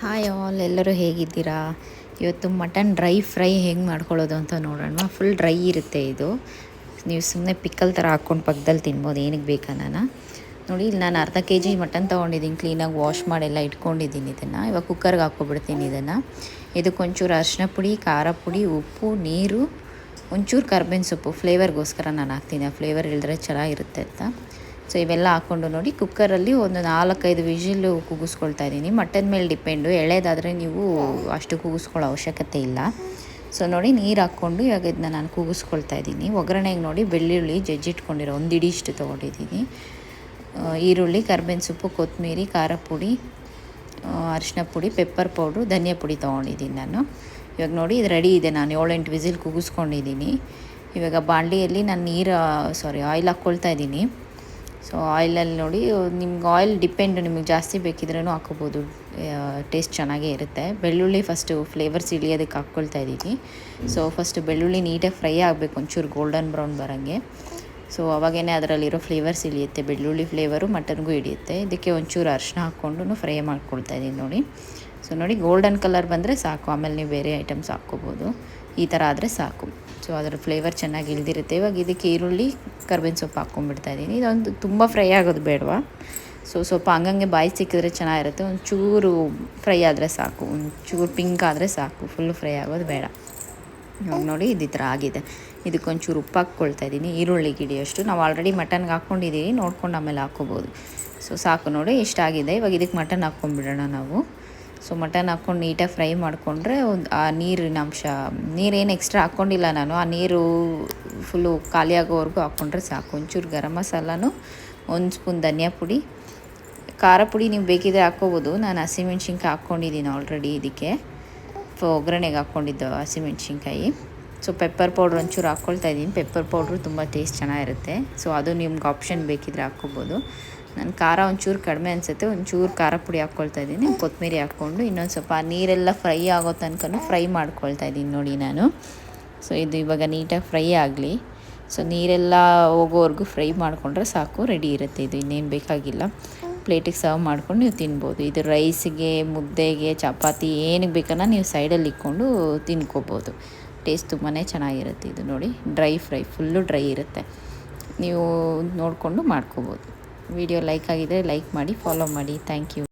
Hi all, ಎಲ್ಲರೂ ಹೇಗಿದ್ದೀರಾ? ಇವತ್ತು ಮಟನ್ ಡ್ರೈ ಫ್ರೈ ಹೆಂಗೆ ಮಾಡ್ಕೊಳ್ಳೋದು ಅಂತ ನೋಡೋಣ. ಫುಲ್ ಡ್ರೈ ಇರುತ್ತೆ ಇದು. ನೀವು ಸುಮ್ಮನೆ ಪಿಕ್ಕಲ್ ಥರ ಹಾಕ್ಕೊಂಡು ಪಕ್ಕದಲ್ಲಿ ತಿನ್ಬೋದು, ಏನಕ್ಕೆ ಬೇಕಾನ. ನೋಡಿ, ಇಲ್ಲಿ ನಾನು ಅರ್ಧ kg ಮಟನ್ ತೊಗೊಂಡಿದ್ದೀನಿ. ಕ್ಲೀನಾಗಿ ವಾಶ್ ಮಾಡೆಲ್ಲ ಇಟ್ಕೊಂಡಿದ್ದೀನಿ. ಇದನ್ನು ಇವಾಗ ಕುಕ್ಕರ್ಗೆ ಹಾಕ್ಕೊಬಿಡ್ತೀನಿ. ಇದಕ್ಕೆ ಒಂಚೂರು ಅರಿಶಿನ ಪುಡಿ, ಖಾರ ಪುಡಿ, ಉಪ್ಪು, ನೀರು, ಒಂಚೂರು ಕರ್ಬೇವಿನ ಸೊಪ್ಪು ಫ್ಲೇವರ್ಗೋಸ್ಕರ ನಾನು ಹಾಕ್ತೀನಿ. ಆ ಫ್ಲೇವರ್ ಇಳಿದ್ರೆ ಚೆನ್ನಾಗಿರುತ್ತೆ ಅಂತ. ಸೊ ಇವೆಲ್ಲ ಹಾಕ್ಕೊಂಡು ನೋಡಿ, ಕುಕ್ಕರಲ್ಲಿ ಒಂದು 4-5 ವಿಷಿಲ್ಲು ಕೂಗಿಸ್ಕೊಳ್ತಾ ಇದ್ದೀನಿ. ಮಟನ್ ಮೇಲೆ ಡಿಪೆಂಡು. ಎಳೆದಾದರೆ ನೀವು ಅಷ್ಟು ಕೂಗಿಸ್ಕೊಳ್ಳೋ ಅವಶ್ಯಕತೆ ಇಲ್ಲ. ಸೊ ನೋಡಿ, ನೀರು ಹಾಕ್ಕೊಂಡು ಇವಾಗ ಇದನ್ನ ನಾನು ಕೂಗಿಸ್ಕೊಳ್ತಾ ಇದ್ದೀನಿ. ಒಗ್ಗರಣೆಗೆ ನೋಡಿ, ಬೆಳ್ಳುಳ್ಳಿ ಜಜ್ಜಿಟ್ಕೊಂಡಿರೋ 1 ಇಡಿಷ್ಟು ತೊಗೊಂಡಿದ್ದೀನಿ. ಈರುಳ್ಳಿ, ಕರ್ಬೇವಿನ ಸೊಪ್ಪು, ಕೊತ್ತಂಬರಿ, ಖಾರ ಪುಡಿ, ಅರಿಶಿನ ಪುಡಿ, ಪೆಪ್ಪರ್ ಪೌಡ್ರು, ಧನಿಯಾ ಪುಡಿ ತೊಗೊಂಡಿದ್ದೀನಿ ನಾನು. ಇವಾಗ ನೋಡಿ, ಇದು ರೆಡಿ ಇದೆ. ನಾನು 7-8 ವಿಸಿಲ್ ಕೂಗಿಸ್ಕೊಂಡಿದ್ದೀನಿ. ಇವಾಗ ಬಾಣಲಿಯಲ್ಲಿ ನಾನು ಆಯಿಲ್ ಹಾಕ್ಕೊಳ್ತಾ ಇದ್ದೀನಿ. ಸೊ ಆಯಿಲಲ್ಲಿ ನೋಡಿ, ನಿಮ್ಗೆ ಆಯಿಲ್ ಡಿಪೆಂಡ್, ನಿಮಗೆ ಜಾಸ್ತಿ ಬೇಕಿದ್ರೂ ಹಾಕೋಬೋದು. ಟೇಸ್ಟ್ ಚೆನ್ನಾಗೇ ಇರುತ್ತೆ. ಬೆಳ್ಳುಳ್ಳಿ ಫಸ್ಟು ಫ್ಲೇವರ್ಸ್ ಇಳಿಯೋದಕ್ಕೆ ಹಾಕ್ಕೊಳ್ತಾ ಇದ್ದೀನಿ. ಸೊ ಫಸ್ಟು ಬೆಳ್ಳುಳ್ಳಿ ನೀಟಾಗಿ ಫ್ರೈ ಆಗಬೇಕು, ಒಂಚೂರು ಗೋಲ್ಡನ್ ಬ್ರೌನ್ ಬರೋಂಗೆ. ಸೊ ಅವಾಗೇ ಅದರಲ್ಲಿರೋ ಫ್ಲೇವರ್ಸ್ ಇಳಿಯುತ್ತೆ. ಬೆಳ್ಳುಳ್ಳಿ ಫ್ಲೇವರು ಮಟನ್ಗೂ ಹಿಡಿಯುತ್ತೆ. ಇದಕ್ಕೆ ಒಂಚೂರು ಅರಿಶಿನ ಹಾಕ್ಕೊಂಡು ಫ್ರೈ ಮಾಡ್ಕೊಳ್ತಾ ಇದ್ದೀನಿ ನೋಡಿ. ಸೊ ನೋಡಿ, ಗೋಲ್ಡನ್ ಕಲರ್ ಬಂದರೆ ಸಾಕು. ಆಮೇಲೆ ನೀವು ಬೇರೆ ಐಟಮ್ಸ್ ಹಾಕ್ಕೋಬೋದು. ಈ ಥರ ಆದರೆ ಸಾಕು. ಸೊ ಅದರ ಫ್ಲೇವರ್ ಚೆನ್ನಾಗಿ ಇಳಿದಿರುತ್ತೆ. ಇವಾಗ ಇದಕ್ಕೆ ಈರುಳ್ಳಿ, ಕರ್ಬೇವಿನ ಸೊಪ್ಪು ಹಾಕ್ಕೊಂಡ್ಬಿಡ್ತಾ ಇದ್ದೀನಿ. ಇದೊಂದು ತುಂಬ ಫ್ರೈ ಆಗೋದು ಬೇಡವಾ. ಸೊ ಸ್ವಲ್ಪ ಹಂಗಂಗೆ ಬಾಯಿ ಸಿಕ್ಕಿದ್ರೆ ಚೆನ್ನಾಗಿರುತ್ತೆ. ಒಂಚೂರು ಫ್ರೈ ಆದರೆ ಸಾಕು, ಒಂಚೂರು ಪಿಂಕ್ ಆದರೆ ಸಾಕು, ಫುಲ್ಲು ಫ್ರೈ ಆಗೋದು ಬೇಡ. ಇವಾಗ ನೋಡಿ, ಇದು ಈ ಥರ ಆಗಿದೆ. ಇದಕ್ಕೊಂಚೂರು ಉಪ್ಪು ಹಾಕ್ಕೊಳ್ತಾ ಇದ್ದೀನಿ, ಈರುಳ್ಳಿ ಗಿಡಿಯಷ್ಟು. ನಾವು ಆಲ್ರೆಡಿ ಮಟನ್ಗೆ ಹಾಕ್ಕೊಂಡಿದ್ದೀವಿ, ನೋಡ್ಕೊಂಡು ಆಮೇಲೆ ಹಾಕ್ಕೋಬೋದು. ಸೊ ಸಾಕು ನೋಡಿ, ಇಷ್ಟಾಗಿದೆ. ಇವಾಗ ಇದಕ್ಕೆ ಮಟನ್ ಹಾಕ್ಕೊಂಡ್ಬಿಡೋಣ ನಾವು. ಸೊ ಮಟನ್ ಹಾಕ್ಕೊಂಡು ನೀಟಾಗಿ ಫ್ರೈ ಮಾಡಿಕೊಂಡ್ರೆ ಆ ನೀರಿನ ಅಂಶ, ನೀರೇನು ಎಕ್ಸ್ಟ್ರಾ ಹಾಕ್ಕೊಂಡಿಲ್ಲ ನಾನು. ಆ ನೀರು ಫುಲ್ಲು ಖಾಲಿ ಆಗೋವರೆಗೂ ಹಾಕ್ಕೊಂಡ್ರೆ ಸಾಕು. ಒಂಚೂರು ಗರಂ ಮಸಾಲನೂ, 1 ಸ್ಪೂನ್ ಧನಿಯಾ ಪುಡಿ, ಖಾರ ಪುಡಿ ನೀವು ಬೇಕಿದ್ರೆ ಹಾಕ್ಕೋಬೋದು. ನಾನು ಹಸಿಮೆಣ್ಸಿನ್ಕಾಯಿ ಹಾಕ್ಕೊಂಡಿದ್ದೀನಿ ಆಲ್ರೆಡಿ ಇದಕ್ಕೆ. ಒಗ್ಗರಣೆಗೆ ಹಾಕ್ಕೊಂಡಿದ್ದು ಹಸಿಮೆಣ್ಸಿನ್ಕಾಯಿ. ಸೊ ಪೆಪ್ಪರ್ ಪೌಡ್ರ್ ಒಂಚೂರು ಹಾಕ್ಕೊಳ್ತಾ ಇದ್ದೀನಿ. ಪೆಪ್ಪರ್ ಪೌಡ್ರು ತುಂಬ ಟೇಸ್ಟ್ ಚೆನ್ನಾಗಿರುತ್ತೆ. ಸೊ ಅದು ನಿಮ್ಗೆ ಆಪ್ಷನ್ ಬೇಕಿದ್ರೆ ಹಾಕ್ಕೋಬೋದು. ನಾನು ಖಾರ ಒಂಚೂರು ಕಡಿಮೆ ಅನಿಸುತ್ತೆ, ಒಂಚೂರು ಖಾರ ಪುಡಿ ಹಾಕ್ಕೊಳ್ತಾ ಇದ್ದೀನಿ. ಕೊತ್ತಂಬರಿ ಹಾಕ್ಕೊಂಡು ಇನ್ನೊಂದು ಸ್ವಲ್ಪ ನೀರೆಲ್ಲ ಫ್ರೈ ಆಗೋ ತನಕ ಫ್ರೈ ಮಾಡ್ಕೊಳ್ತಾ ಇದ್ದೀನಿ ನೋಡಿ ನಾನು. ಸೊ ಇದು ಇವಾಗ ನೀಟಾಗಿ ಫ್ರೈ ಆಗಲಿ. ಸೊ ನೀರೆಲ್ಲ ಹೋಗೋವರೆಗೂ ಫ್ರೈ ಮಾಡಿಕೊಂಡ್ರೆ ಸಾಕು, ರೆಡಿ ಇರುತ್ತೆ ಇದು. ಇನ್ನೇನು ಬೇಕಾಗಿಲ್ಲ. ಪ್ಲೇಟಿಗೆ ಸರ್ವ್ ಮಾಡ್ಕೊಂಡು ನೀವು ತಿನ್ಬೋದು. ಇದು ರೈಸಿಗೆ, ಮುದ್ದೆಗೆ, ಚಪಾತಿ ಏನಕ್ಕೆ ಬೇಕನ್ನ ನೀವು ಸೈಡಲ್ಲಿ ಇಟ್ಕೊಂಡು ತಿನ್ಕೋಬೋದು. ಟೇಸ್ಟ್ ತುಂಬಾ ಚೆನ್ನಾಗಿರುತ್ತೆ ಇದು ನೋಡಿ. ಡ್ರೈ ಫ್ರೈ, ಫುಲ್ಲು ಡ್ರೈ ಇರುತ್ತೆ. ನೀವು ನೋಡಿಕೊಂಡು ಮಾಡ್ಕೋಬೋದು. ವಿಡಿಯೋ ಲೈಕ್ ಆಗಿದ್ದರೆ ಲೈಕ್ ಮಾಡಿ, ಫಾಲೋ ಮಾಡಿ. Thank you.